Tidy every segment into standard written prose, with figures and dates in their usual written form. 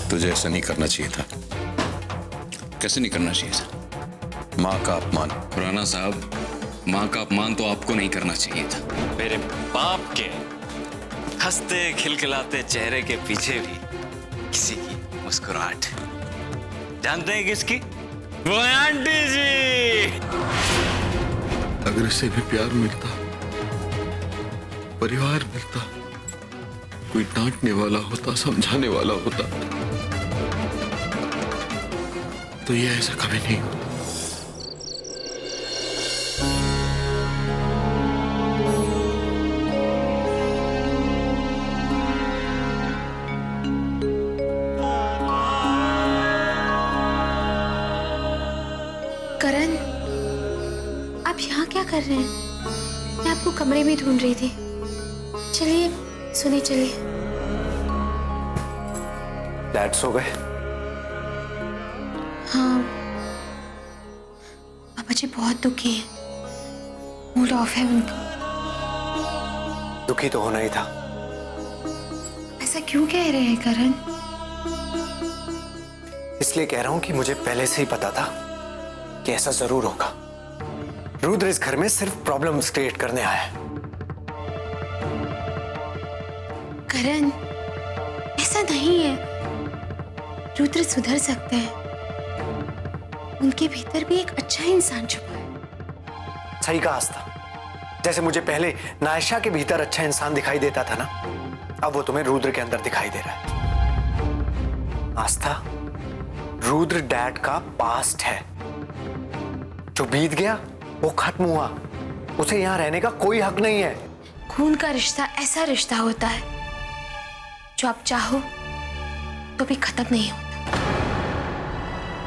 तुझे ऐसा नहीं करना चाहिए था। कैसे नहीं करना चाहिए था? माँ का अपमान। खुराना साहब, माँ का अपमान तो आपको नहीं करना चाहिए था। मेरे बाप के हंसते खिलखिलाते चेहरे के पीछे भी किसी की मुस्कुराहट। जानते हैं किसकी? वो है आंटी जी। अगर इसे भी प्यार मिलता, परिवार मिलता, कोई डांटने वाला होता, समझाने वाला होता, तो ये ऐसा कभी नहीं होता। करण, आप यहाँ क्या कर रहे हैं? मैं आपको कमरे में ढूंढ रही थी। चलिए सुनिए, चलिए। डैड सो गए? हाँ, पापा जी बहुत दुखी हैं। मूड ऑफ है उनका। दुखी तो होना ही था। ऐसा क्यों कह रहे हैं करण? इसलिए कह रहा हूं कि मुझे पहले से ही पता था कि ऐसा जरूर होगा। रुद्र इस घर में सिर्फ प्रॉब्लम्स क्रिएट करने आया है। करण, ऐसा नहीं है। रुद्र सुधर सकते हैं। उनके भीतर भी एक अच्छा इंसान छुपा है। सही कहा आस्था। जैसे मुझे पहले नायशा के भीतर अच्छा इंसान दिखाई देता था ना, अब वो तुम्हें रुद्र के अंदर दिखाई दे रहा है। आस्था, रुद्र डैड का पास्ट है। जो बीत गया वो खत्म हुआ। उसे यहां रहने का कोई हक नहीं है। खून का रिश्ता ऐसा रिश्ता होता है जो आप चाहो तो भी खत्म नहीं होता।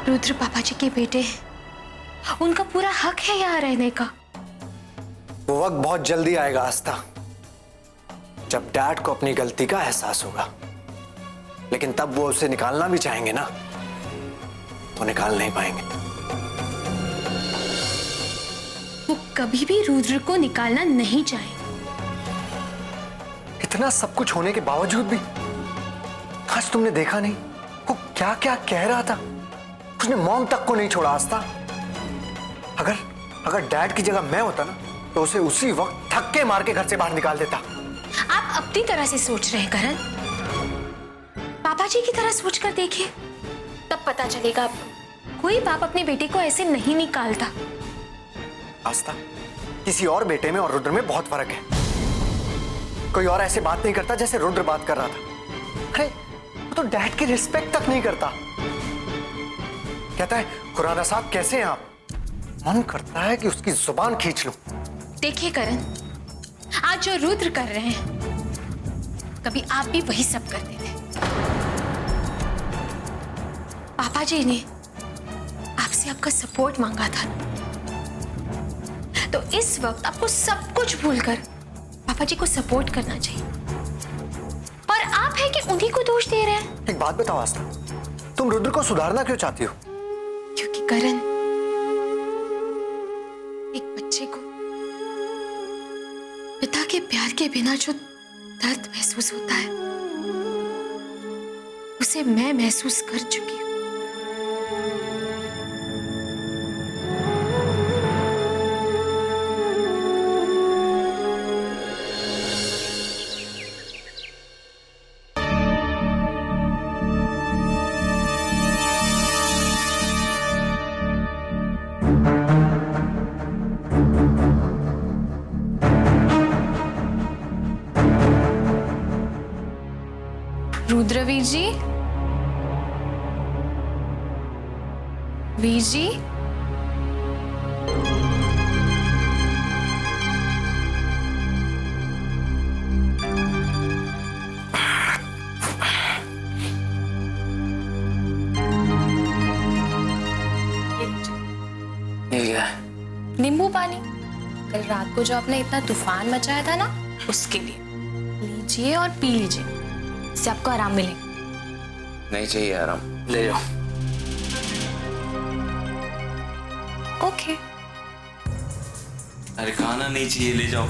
रुद्र पापा जी के बेटे हैं। उनका पूरा हक है यहाँ रहने का। वो वक्त बहुत जल्दी आएगा आस्था, जब डैड को अपनी गलती का एहसास होगा। लेकिन तब वो उसे निकालना भी चाहेंगे ना, तो निकाल नहीं पाएंगे। वो कभी भी रुद्र को निकालना नहीं चाहे। इतना सब कुछ होने के बावजूद भी आज तुमने देखा नहीं वो क्या क्या कह रहा था? उसने मॉम तक को नहीं छोड़ा आस्था। अगर डैड की जगह मैं होता ना, तो उसे उसी वक्त धक्के मार के घर से बाहर निकाल देता। आप अपनी तरह से सोच रहे हैं करण। पापा जी की तरह सोचकर देखिए, तब पता चलेगा आपको। कोई बाप अपने बेटे को ऐसे नहीं निकालता। आस्था, किसी और बेटे में और रुद्र में बहुत फर्क है। कोई और ऐसे बात नहीं करता जैसे रुद्र बात कर रहा था। अरे वो तो डैड की रिस्पेक्ट तक नहीं करता। कहता है, खुराना साहब कैसे हैं आप? मन करता है कि उसकी जुबान खींच लूं। देखिए करण, आज जो रुद्र कर रहे हैं, कभी आप भी वही सब करते थे। पापा जी ने आपसे आपका सपोर्ट मांगा था, तो इस वक्त आपको सब कुछ भूलकर पापा जी को सपोर्ट करना चाहिए। और आप है कि उन्हीं को दोष दे रहे हैं। एक बात बताओ आस्था, तुम रुद्र को सुधारना क्यों चाहती हो? क्योंकि करण, एक बच्चे को पिता के प्यार के बिना जो दर्द महसूस होता है, उसे मैं महसूस कर चुकी हूं। रुद्रवीर जी, वीर जी, नींबू पानी। कल रात को जो आपने इतना तूफान मचाया था ना, उसके लिए लीजिए और पी लीजिए, इससे आपको आराम मिलेगा। नहीं चाहिए आराम, ले जाओ। ओके। अरे खाना नहीं चाहिए, ले जाओ।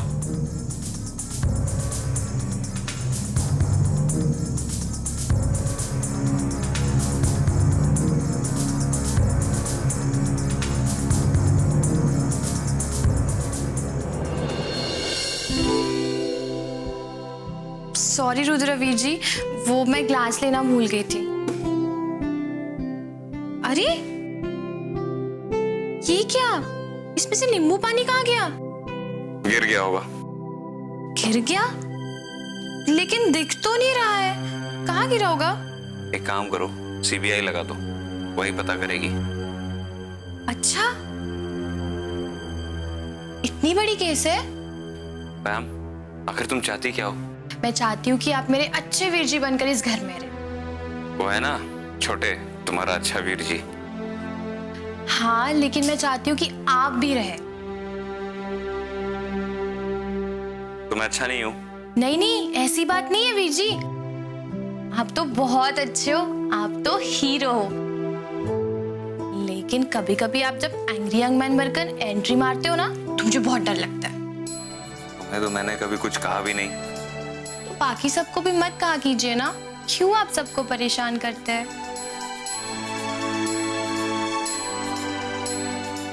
सॉरी रुद्रवीर जी, वो मैं ग्लास लेना भूल गई थी। अरे ये क्या, इसमें से नींबू पानी कहाँ गया? गिर गया होगा। गिर गया? लेकिन दिख तो नहीं रहा है, कहाँ गिरा होगा? एक काम करो, सीबीआई लगा दो, वही पता करेगी। अच्छा, इतनी बड़ी केस है? मैम, आखिर तुम चाहती क्या हो? मैं चाहती हूँ कि आप मेरे अच्छे वीर जी बनकर इस घर में रहें। वो है ना छोटे, तुम्हारा अच्छा वीर जी। हाँ, लेकिन मैं चाहती हूँ कि आप भी रहें। तो मैं अच्छा नहीं हूँ? नहीं नहीं, ऐसी बात नहीं है वीर जी, आप तो बहुत अच्छे हो, आप तो हीरो हो। लेकिन कभी कभी आप जब एंग्री यंग मैन बनकर एंट्री मारते हो ना, तो मुझे बहुत डर लगता है। तुम्हें तो मैंने कभी कुछ कहा भी नहीं। तो बाकी सबको भी मत कहा कीजिए ना, क्यों आप सबको परेशान करते हैं?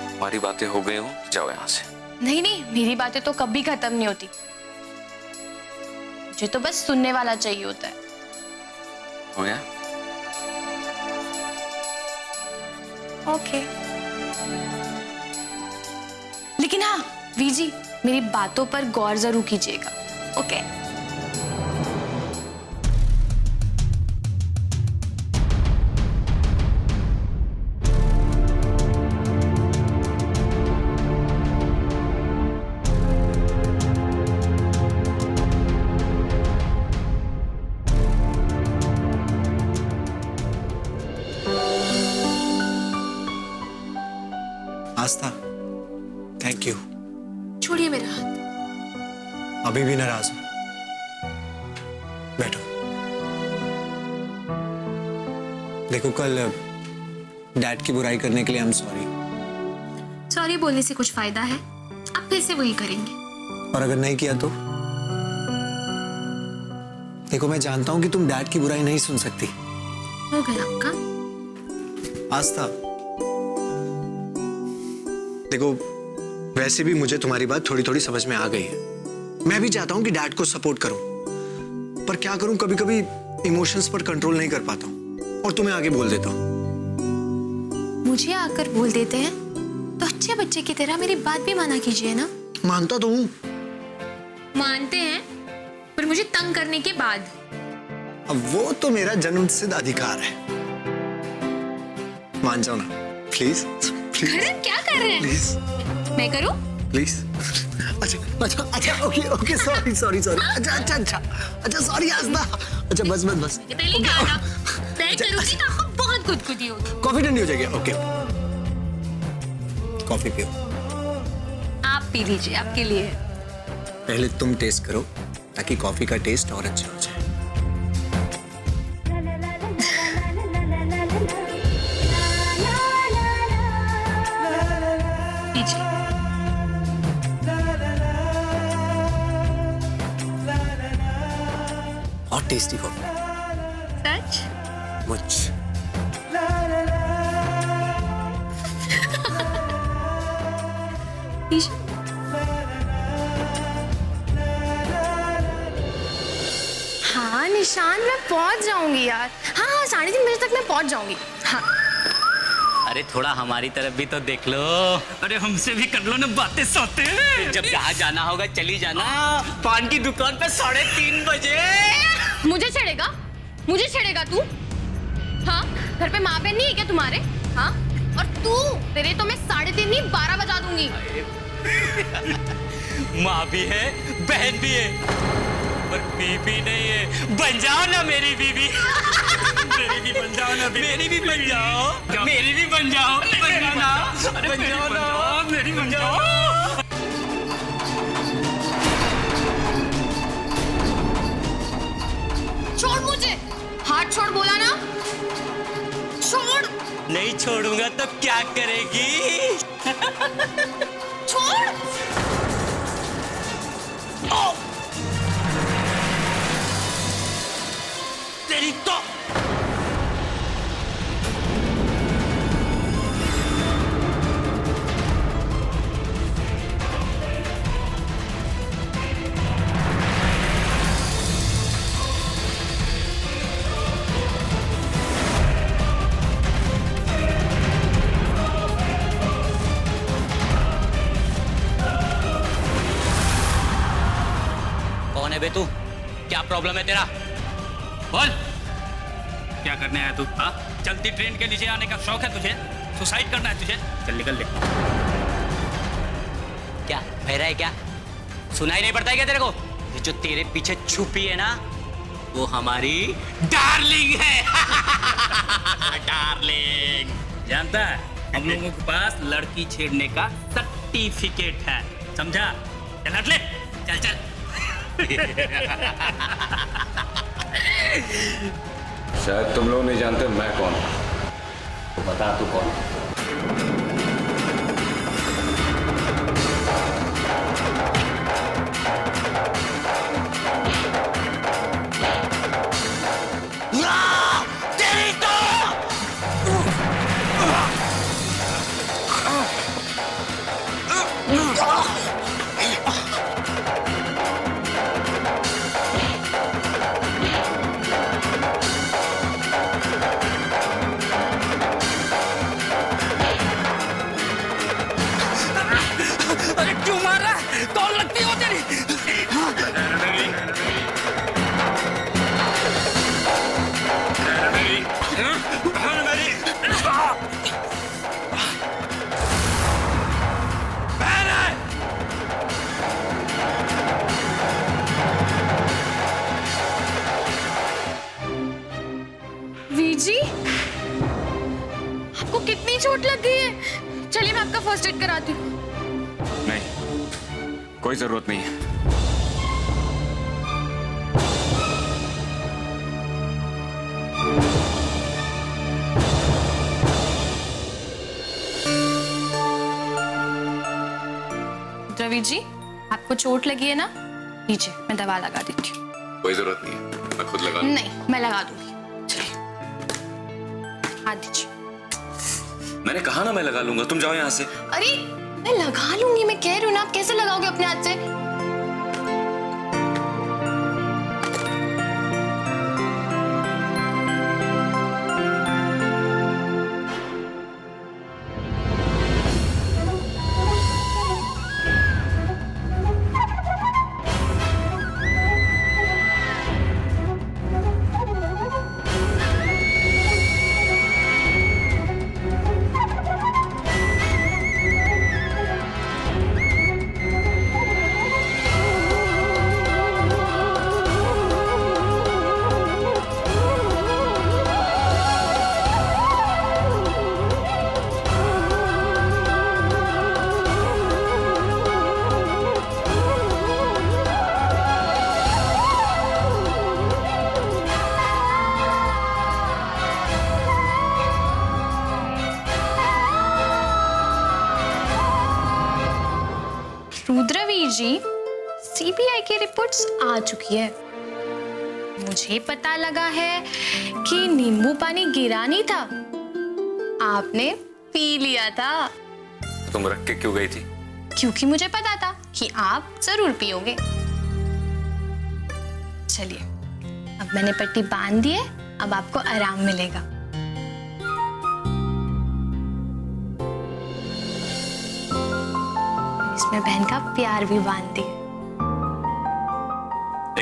हमारी बातें हो गई हो, जाओ यहाँ से। नहीं नहीं, मेरी बातें तो कभी खत्म नहीं होती, मुझे तो बस सुनने वाला चाहिए होता है। हो गया? ओके। लेकिन हाँ वीर जी, मेरी बातों पर गौर जरूर कीजिएगा। ओके? Aastha, thank you. छोड़िए मेरा हाथ। अभी भी नाराज हूं? बैठो। देखो, कल डैड की बुराई करने के लिए आई एम सॉरी। सॉरी बोलने से कुछ फायदा है? अब फिर से वही करेंगे। और अगर नहीं किया तो? देखो, मैं जानता हूं कि तुम डैड की बुराई नहीं सुन सकती। हो गया आपका? आस्था, देखो, वैसे भी मुझे तुम्हारी बात थोड़ी थोड़ी समझ में आ गई है। मैं भी चाहता हूं कि डैड को सपोर्ट करूं, पर क्या करूं, कभी कभी इमोशंस पर कंट्रोल नहीं कर पाता हूं और तुम्हें आगे बोल देता हूं। मुझे आकर बोल देते हैं तो अच्छे बच्चे की तरह मेरी बात भी माना कीजिए ना। मानता तो हूं। मानते हैं, पर मुझे तंग करने के बाद। अब वो तो मेरा जन्मसिद्ध अधिकार है। मान जाओ ना, प्लीज प्लीज। करण क्या कर रहे हैं? प्लीज मैं करूं? प्लीज। अच्छा अच्छा अच्छा, okay okay, sorry sorry sorry. अच्छा अच्छा अच्छा अच्छा, सॉरी आस्था। अच्छा बस बस बस। पहले कहा था मैं करूंगी तो आपको बहुत गुदगुदी होगी। कॉफी ठंडी हो जाएगी। ओके, कॉफी पियो। आप पी लीजिए, आपके लिए। पहले तुम टेस्ट करो ताकि कॉफी का टेस्ट और अच्छा हो जाए। लीजिए। और टेस्टी कॉफी। सच? मुझ लीजिए। हाँ निशान, मैं पहुंच जाऊंगी यार। हाँ हाँ, 3:30 बजे तक मैं पहुंच जाऊंगी। हाँ। अरे थोड़ा हमारी तरफ भी तो देख लो। अरे हमसे भी कर लो ना बातें सोते। जब जहाँ जाना होगा चली जाना। पान की दुकान पे 3:30 बजे। मुझे छेड़ेगा? मुझे छेड़ेगा तू? हाँ, घर पे माँ बहन नहीं है क्या तुम्हारे? हाँ, और तू, तेरे तो मैं 3:30 नहीं 12 बजा दूंगी। माँ भी है, बहन भी है, पर बीबी नहीं है। बन जाओ ना मेरी बीबी। मेरी भी बन जाओ ना, मेरी भी बन जाओ, मेरी भी बन जाओ, बन जाओ ना, बन जाओ ना, मेरी बन जाओ। छोड़ मुझे, हाथ छोड़ बोला ना, छोड़। नहीं छोड़ूंगा तो क्या करेगी? छोड़। तेरी तो है बे तू? क्या प्रॉब्लम है तेरा? बोल। क्या करने आया तू? हाँ, चलती ट्रेन के नीचे आने का शौक है तुझे? सुसाइड करना है तुझे? चल निकल ले। क्या बहरा है क्या? सुनाई नहीं पड़ता है क्या तेरे को? ये जो तेरे पीछे छुपी है ना, वो हमारी डार्लिंग है। डार्लिंग। जानता है, हम लोगों के पास लड़की छेड़ने का सर्टिफिकेट है, समझा? चल हट ले, चल चल। शायद तुम लोग नहीं जानते मैं कौन हूं। तो बता तू कौन है? अरे क्यों मार रहा है? कौन लगती हो तेरी? वीर जी, आपको कितनी चोट लग गई है? चलिए मैं आपका फर्स्ट एड कराती हूँ। नहीं, कोई जरूरत नहीं है। रवि जी, आपको चोट लगी है ना? लीजिए, मैं दवा लगा देती हूँ। कोई जरूरत नहीं है, मैं खुद लगा लूं। नहीं, मैं लगा दूंगी। चलिए, हाथ दीजिए। मैंने कहा ना मैं लगा लूंगा, तुम जाओ यहाँ से। अरे मैं लगा लूंगी, मैं कह रही हूँ ना, आप कैसे लगाओगे अपने हाथ से? रुद्रवीर जी, सीबीआई की रिपोर्ट्स आ चुकी है। मुझे पता लगा है कि नींबू पानी गिरा नहीं था, आपने पी लिया था। तुम रख के क्यों गई थी? क्योंकि मुझे पता था कि आप जरूर पियोगे। चलिए, अब मैंने पट्टी बांध दी है, अब आपको आराम मिलेगा। इसमें बहन का प्यार भी बांध दी।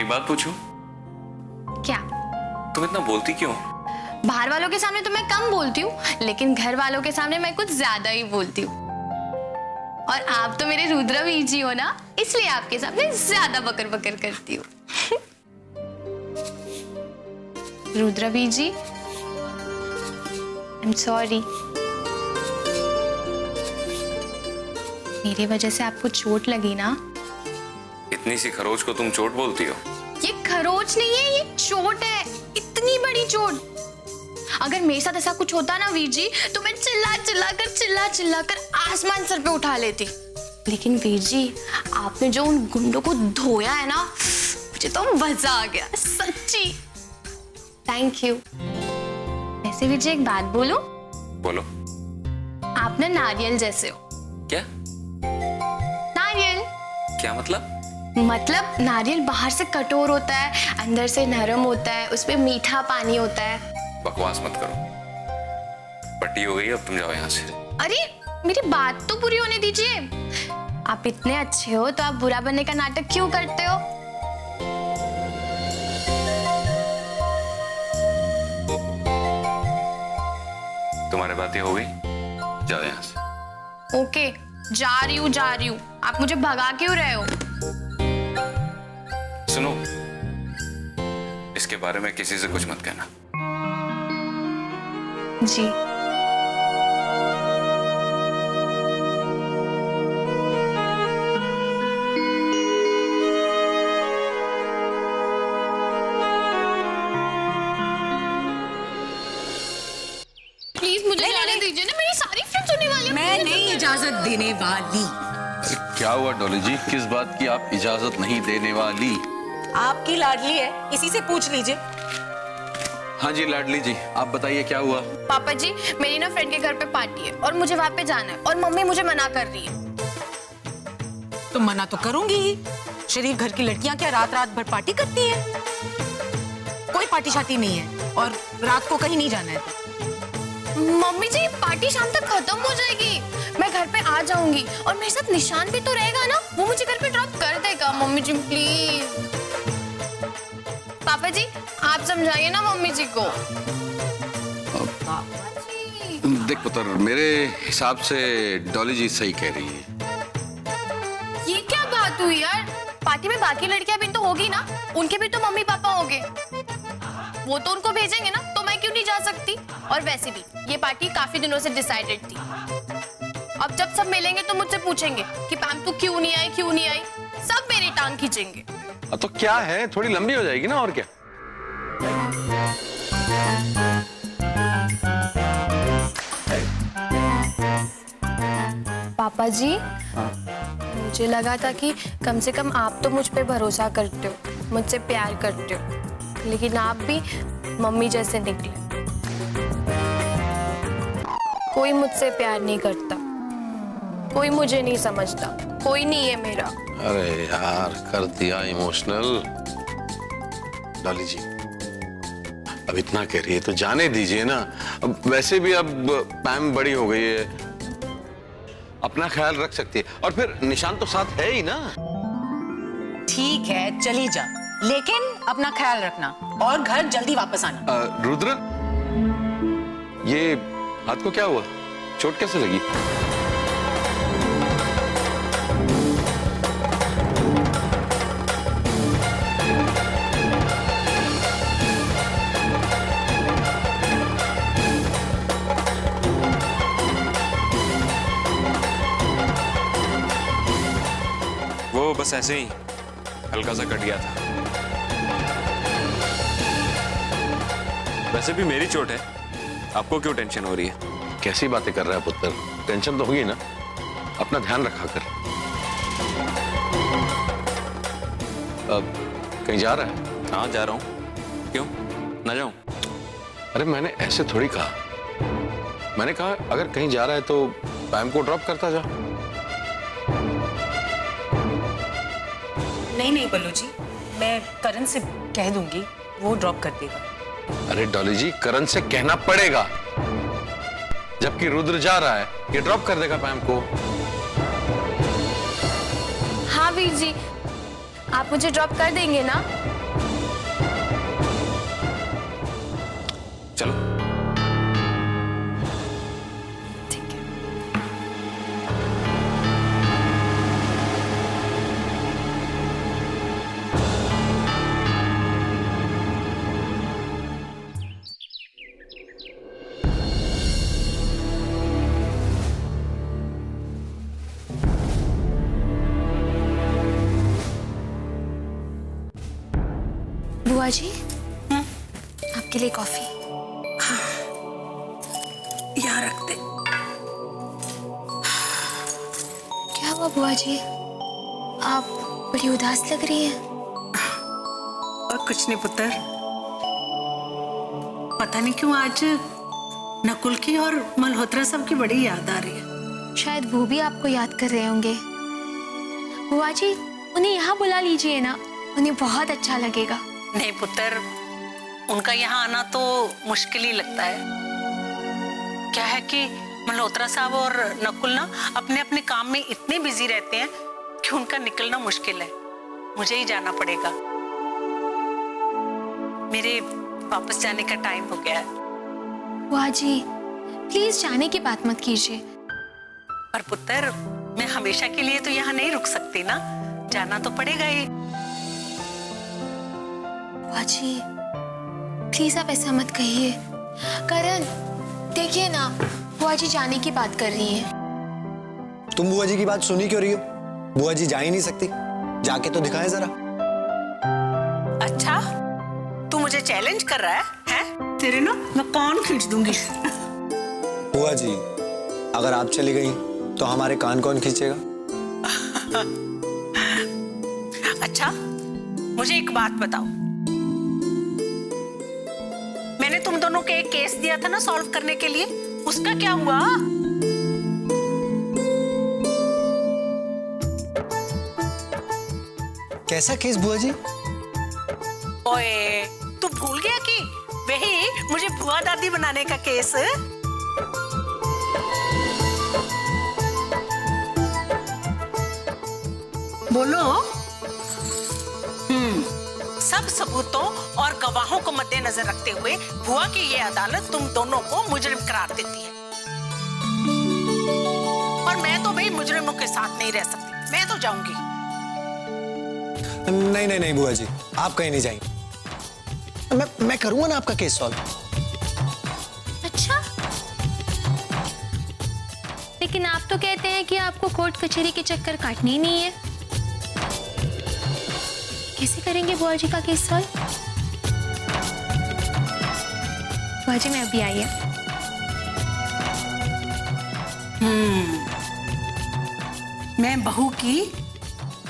एक बात पूछूं? क्या? तुम इतना बोलती क्यों? बाहर वालों के सामने तो मैं कम बोलती हूँ, लेकिन घर वालों के सामने मैं कुछ ज्यादा ही बोलती हूँ। और आप तो मेरे रुद्रवीर जी हो ना, इसलिए आपके सामने ज्यादा बकर बकर करती हूँ। रुद्रवीर जी, आई एम सॉरी। मेरी वजह से आपको चोट लगी ना? इतनी सी खरोच को तुम चोट बोलती हो? ये खरोच नहीं है, ये चोट है, इतनी बड़ी चोट। अगर मेरे साथ ऐसा कुछ होता ना वीर जी, तो मैं चिल्ला चिल्ला कर आसमान सर पे उठा लेती। लेकिन वीर जी, आपने जो उन गुंडों को धोया है ना, मुझे तो मजा आ गया, सच्ची। Thank you. वैसे वीर जी, एक बात बोलूं? बोलो। आप ना नारियल जैसे हो। क्या? नारियल। क्या मतलब? मतलब नारियल बाहर से कठोर होता है, अंदर से नरम होता है, उसमें मीठा पानी होता है। बकवास मत करो, पट्टी हो गई, अब तुम जाओ यहाँ से। अरे मेरी बात तो पूरी होने दीजिए। आप इतने अच्छे हो तो आप बुरा बनने का नाटक क्यों करते हो? तुम्हारी बातें हो गई, जाओ यहाँ से। ओके, जा रही हूँ। आप मुझे भगा क्यों रहे हो? सुनो, इसके बारे में किसी से कुछ मत कहना। जी। प्लीज मुझे जाने दीजिए ना, मेरी सारी फ्रेंड्स होने वाली हैं। मैं नहीं इजाजत देने वाली। अरे क्या हुआ डॉली जी, किस बात की आप इजाजत नहीं देने वाली? आपकी लाडली है, इसी से पूछ लीजिए। हाँ जी लाडली जी, आप बताइए क्या हुआ? पापा जी, मेरी ना फ्रेंड के घर पे पार्टी है और मुझे वहां पे जाना है और मम्मी मुझे मना कर रही है। तो मना तो करूंगी ही। शरीफ घर की लड़कियां क्या रात रात भर पार्टी करती है? कोई पार्टी शार्टी नहीं है और रात को कहीं नहीं जाना है। मम्मी जी, पार्टी शाम तक खत्म हो जाएगी, मैं घर पे आ जाऊंगी और मेरे साथ निशान भी तो रहेगा ना, वो मुझे घर पे ड्रॉप कर देगा। Mummy ji please. Papa ji, आप समझाइए ना मम्मी जी को। पापा जी। देख पुत्र, मेरे हिसाब से डॉली जी सही कह रही है। ये क्या बात हुई यार? पार्टी में बाकी लड़कियां भी तो होगी ना, उनके भी तो मम्मी पापा होंगे, वो तो उनको भेजेंगे ना, तो मैं क्यों नहीं जा सकती? और वैसे भी ये पार्टी काफी दिनों से डिसाइडेड थी। अब जब सब मिलेंगे तो मुझसे पूछेंगे कि पैम तू क्यों नहीं आई, सब मेरी टांग खींचेंगे। तो क्या है, थोड़ी लंबी हो जाएगी ना, और क्या। पापा जी, मुझे लगा था कि कम से कम आप तो मुझ पे भरोसा करते हो, मुझसे प्यार करते हो, लेकिन आप भी मम्मी जैसे निकले। कोई मुझसे प्यार नहीं करता, कोई मुझे नहीं समझता, कोई नहीं है मेरा। अरे यार, कर दिया इमोशनल। डॉली जी, अब इतना कह रही है तो जाने दीजिए ना। अब वैसे भी अब पैम बड़ी हो गई है, अपना ख्याल रख सकती है, और फिर निशान तो साथ है ही ना। ठीक है, चली जा, लेकिन अपना ख्याल रखना और घर जल्दी वापस आना। रुद्र, ये हाथ को क्या हुआ? चोट कैसे लगी? वो बस ऐसे ही हल्का सा कट गया था। वैसे भी मेरी चोट है, आपको क्यों टेंशन हो रही है? कैसी बातें कर रहा है पुत्र, टेंशन तो होगी ना, अपना ध्यान रखा कर। अब कहीं जा रहा है? हाँ जा रहा हूँ। क्यों ना जाऊं? अरे मैंने ऐसे थोड़ी कहा, मैंने कहा अगर कहीं जा रहा है तो पैम को ड्रॉप करता जा। नहीं बल्लू जी, मैं करण से कह दूंगी, वो ड्रॉप कर देगा। अरे डॉली जी, करण से कहना पड़ेगा, जबकि रुद्र जा रहा है, ये ड्रॉप कर देगा पैम को। हाँ वीर जी, आप मुझे ड्रॉप कर देंगे ना? चलो। ठीक है। बुआ जी, आपके लिए कॉफी। यहाँ रख दे। क्या हुआ बुआ जी, आप बड़ी उदास लग रही हैं। और कुछ नहीं पुत्र, पता नहीं क्यों आज नकुल की और मल्होत्रा सब की बड़ी याद आ रही है। शायद वो भी आपको याद कर रहे होंगे। बुआ जी, उन्हें यहाँ बुला लीजिए ना, उन्हें बहुत अच्छा लगेगा। नहीं पुत्र, उनका यहाँ आना तो मुश्किल ही लगता है। क्या है कि मल्होत्रा साहब और नकुल ना अपने अपने काम में इतने बिजी रहते हैं कि उनका निकलना मुश्किल है। मुझे ही जाना पड़ेगा, मेरे वापस जाने का टाइम हो गया है। बुआ जी, प्लीज जाने की बात मत कीजिए। पर पुत्र, मैं हमेशा के लिए तो यहाँ नहीं रुक सकती ना, जाना तो पड़ेगा ही। बुआ जी प्लीज आप ऐसा मत कहिए। करण देखिए ना, बुआ जी जाने की बात कर रही है। तुम बुआ जी की बात सुनी क्यों रही हो? बुआ जी जा ही नहीं सकती, जाके तो दिखाए जरा। अच्छा, तू मुझे चैलेंज कर रहा है? तेरे ना मैं कान खींच दूंगी। बुआ जी अगर आप चली गई तो हमारे कान कौन खींचेगा? अच्छा, मुझे एक बात बताओ, मैंने तुम दोनों के एक केस दिया था ना सॉल्व करने के लिए, उसका क्या हुआ? कैसा केस बुआ जी? ओए, तू भूल गया कि वही मुझे बुआ दादी बनाने का केस? बोलो। सब सबूतों और गवाहों को मद्देनजर रखते हुए बुआ की ये अदालत तुम दोनों को मुजरिम करार देती है। और मैं तो भाई मुजरिमों के साथ नहीं रह सकती, मैं तो जाऊंगी। नहीं नहीं नहीं बुआ जी, आप कहीं नहीं जाएंगे। मैं करूंगा ना आपका केस सॉल्व। अच्छा, लेकिन आप तो कहते हैं कि आपको कोर्ट कचहरी के चक्कर काटनी ही नहीं है। कैसे करेंगे बुआ जी का केस सॉल्व? बुआ जी मैं अभी आई है। मैं बहू की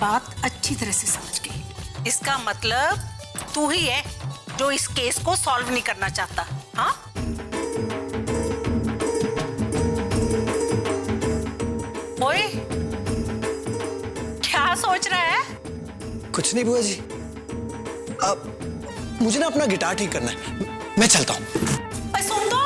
बात अच्छी तरह से समझ गई। इसका मतलब तू ही है जो इस केस को सॉल्व नहीं करना चाहता, हाँ? ओए, क्या सोच रहा है? कुछ नहीं बुआ जी, अब मुझे ना अपना गिटार ठीक करना है, मैं चलता हूँ। सुन तो।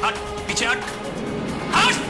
हट, पीछे हट, हट।